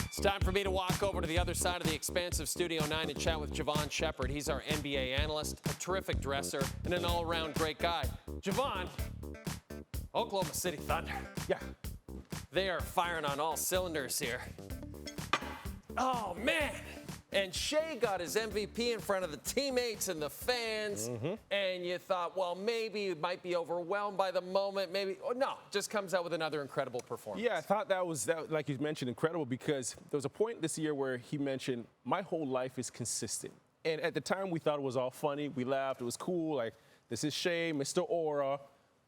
It's time for me to walk over to the other side of the expansive Studio 9 and chat with Jevohn Shepherd. He's our NBA analyst, a terrific dresser, and an all-around great guy. Jevohn, Oklahoma City Thunder. Yeah. They are firing on all cylinders here. Oh, man. And Shai got his MVP in front of the teammates and the fans. And you thought, well, maybe it might be overwhelmed by the moment. Maybe. Oh, no, just comes out with another incredible performance. Yeah, I thought that was, like you mentioned, incredible because there was a point this year where he mentioned, my whole life is consistent. And at the time, we thought it was all funny. We laughed. It was cool. Like, this is Shai, Mr. Aura.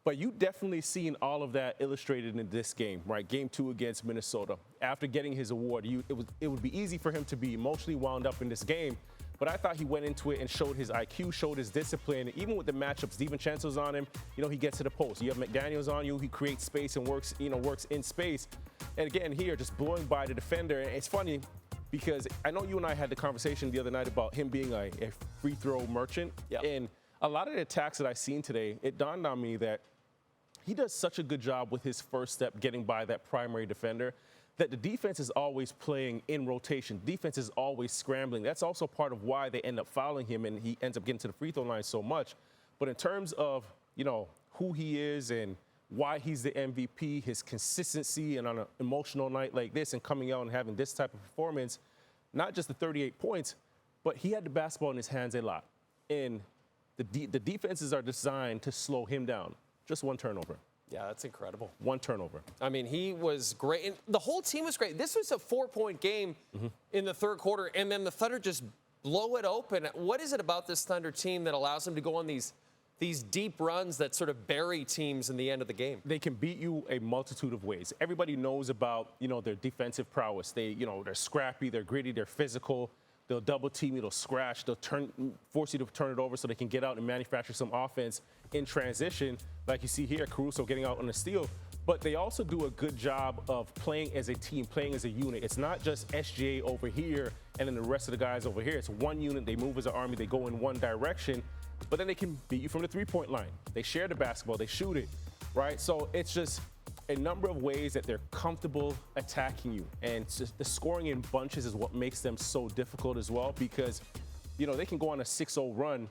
But you definitely seen all of that illustrated in this game, right? Game 2 against Minnesota. After getting his award, it would be easy for him to be emotionally wound up in this game. But I thought he went into it and showed his IQ, showed his discipline. Even with the matchups, DiVincenzo's on him, he gets to the post. You have McDaniels on you, he creates space and works in space. And again, here, just blowing by the defender. And it's funny because I know you and I had the conversation the other night about him being a free throw merchant. Yep. And a lot of the attacks that I've seen today, it dawned on me that he does such a good job with his first step getting by that primary defender that the defense is always playing in rotation. Defense is always scrambling. That's also part of why they end up fouling him and he ends up getting to the free throw line so much. But in terms of, who he is and why he's the MVP, his consistency, and on an emotional night like this and coming out and having this type of performance, not just the 38 points, but he had the basketball in his hands a lot. And the defenses are designed to slow him down. Just one turnover. Yeah, that's incredible. One turnover. I mean, he was great. And the whole team was great. This was a 4-point game in the third quarter, and then the Thunder just blow it open. What is it about this Thunder team that allows them to go on these deep runs that sort of bury teams in the end of the game? They can beat you a multitude of ways. Everybody knows about, their defensive prowess. They're scrappy, they're gritty, they're physical. They'll double team you, they'll scratch, they'll force you to turn it over so they can get out and manufacture some offense in transition, like you see here, Caruso getting out on a steal. But they also do a good job of playing as a team, playing as a unit. It's not just SGA over here and then the rest of the guys over here. It's one unit, they move as an army, they go in one direction, but then they can beat you from the three-point line. They share the basketball, they shoot it, right? So it's just a number of ways that they're comfortable attacking you. And just the scoring in bunches is what makes them so difficult as well because, they can go on a 6-0 run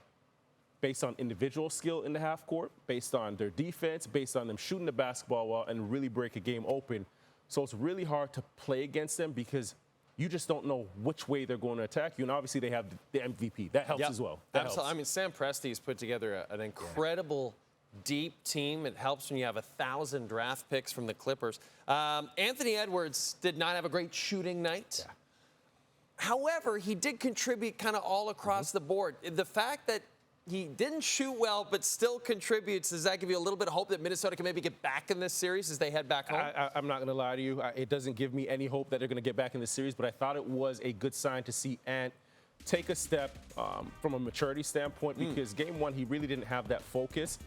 based on individual skill in the half court, based on their defense, based on them shooting the basketball well and really break a game open. So it's really hard to play against them because you just don't know which way they're going to attack you. And obviously they have the MVP. That helps as well. That Absolutely. helps. I mean, Sam Presti's put together an incredible deep team. It helps when you have 1,000 draft picks from the Clippers. Anthony Edwards did not have a great shooting night. Yeah. However, he did contribute kind of all across the board. The fact that he didn't shoot well but still contributes, does that give you a little bit of hope that Minnesota can maybe get back in this series as they head back home? I'm not going to lie to you. It doesn't give me any hope that they're going to get back in this series, but I thought it was a good sign to see Ant take a step from a maturity standpoint because game 1, he really didn't have that focus.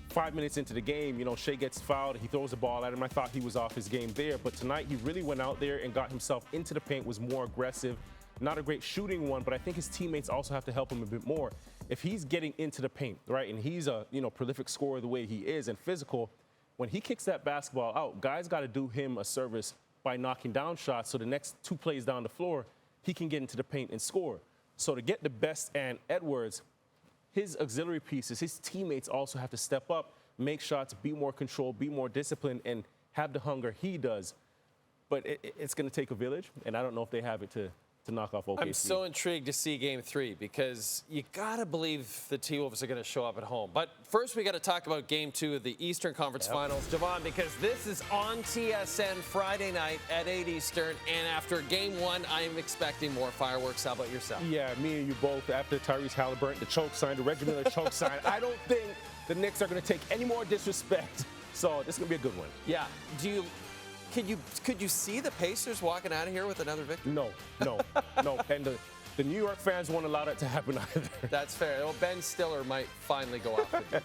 5 minutes into the game, Shai gets fouled. He throws the ball at him. I thought he was off his game there. But tonight, he really went out there and got himself into the paint, was more aggressive. Not a great shooting one, but I think his teammates also have to help him a bit more. If he's getting into the paint, right, and he's a prolific scorer the way he is and physical, when he kicks that basketball out, guys got to do him a service by knocking down shots so the next 2 plays down the floor, he can get into the paint and score. So to get the best and Edwards, his auxiliary pieces, his teammates also have to step up, make shots, be more controlled, be more disciplined, and have the hunger he does. But it's going to take a village, and I don't know if they have it to knock off OKC. I'm so intrigued to see Game 3 because you got to believe the T-Wolves are going to show up at home. But first, we got to talk about Game 2 of the Eastern Conference Finals, Javon, because this is on TSN Friday night at 8 Eastern. And after Game 1, I'm expecting more fireworks. How about yourself? Yeah, me and you both. After Tyrese Halliburton, the choke sign, the Reggie Miller choke sign, I don't think the Knicks are going to take any more disrespect. So this is going to be a good one. Yeah. Could you see the Pacers walking out of here with another victory? No. And the New York fans won't allow that to happen either. That's fair. Well, Ben Stiller might finally go off the